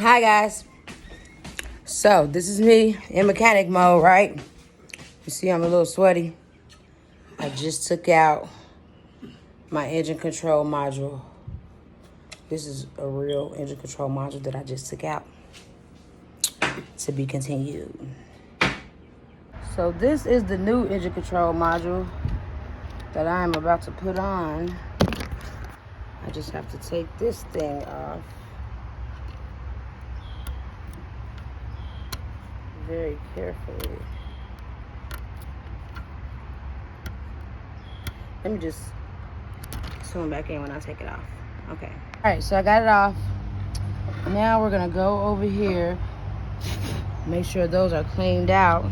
Hi guys. So this is me in mechanic mode, right? You see I'm a little sweaty. I just took out my engine control module. This is a real engine control module that I just took out. To be continued. So this is the new engine control module that I am about to put on. I just have to take this thing off. Very carefully. Let me just swim back in when I take it off. Okay. All right, so I got it off. Now we're gonna go over here. Make sure those are cleaned out.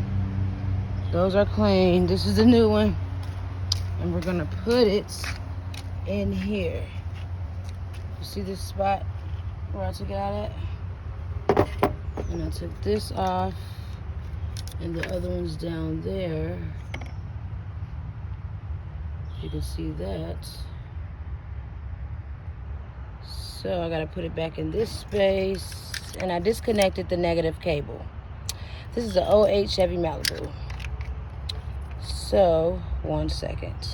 Those are clean. This is the new one. And we're gonna put it in here. You see this spot where I took it out at? And I took this off. And the other one's down there. You can see that. So I gotta put it back in this space. And I disconnected the negative cable. This is an 08 Chevy Malibu. So, 1 second.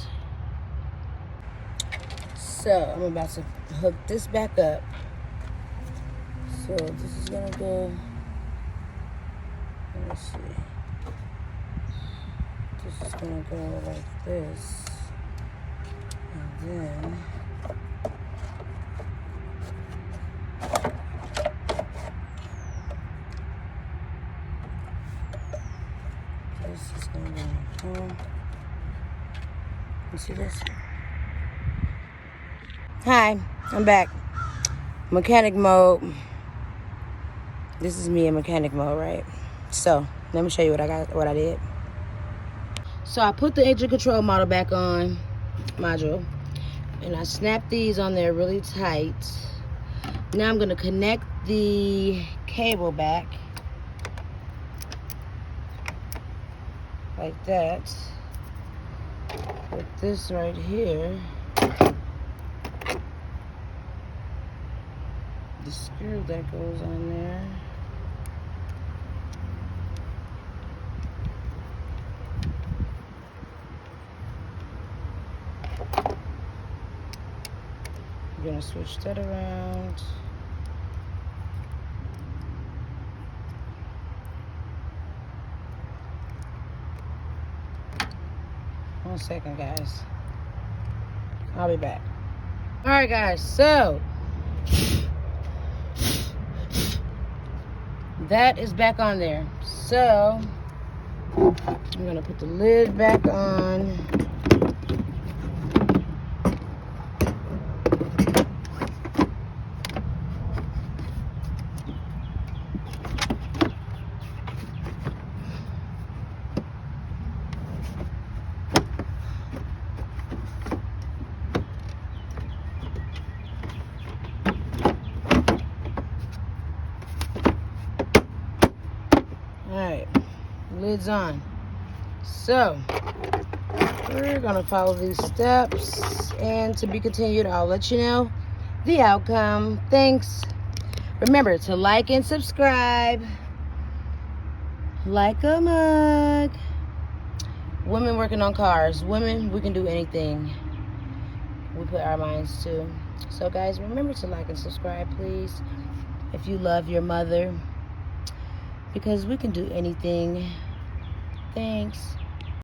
So, I'm about to hook this back up. So, this is gonna go, let me see. This is gonna go like this. And then, this is gonna go home. You see this? Hi, I'm back. Mechanic mode. This is me in mechanic mode, right? So let me show you what I did. So I put the engine control module back on, and I snapped these on there really tight. Now I'm gonna connect the cable back like that. With this right here. The screw that goes on there. We're gonna switch that around. One second, guys. I'll be back. All right, guys, so that is back on there. So I'm gonna put the lid back on. Alright, lid's on. So, we're gonna follow these steps, and to be continued, I'll let you know the outcome. Thanks. Remember to like and subscribe. Like a mug. Women working on cars. Women, we can do anything we put our minds to. So, guys, remember to like and subscribe, please, if you love your mother. Because we can do anything. Thanks.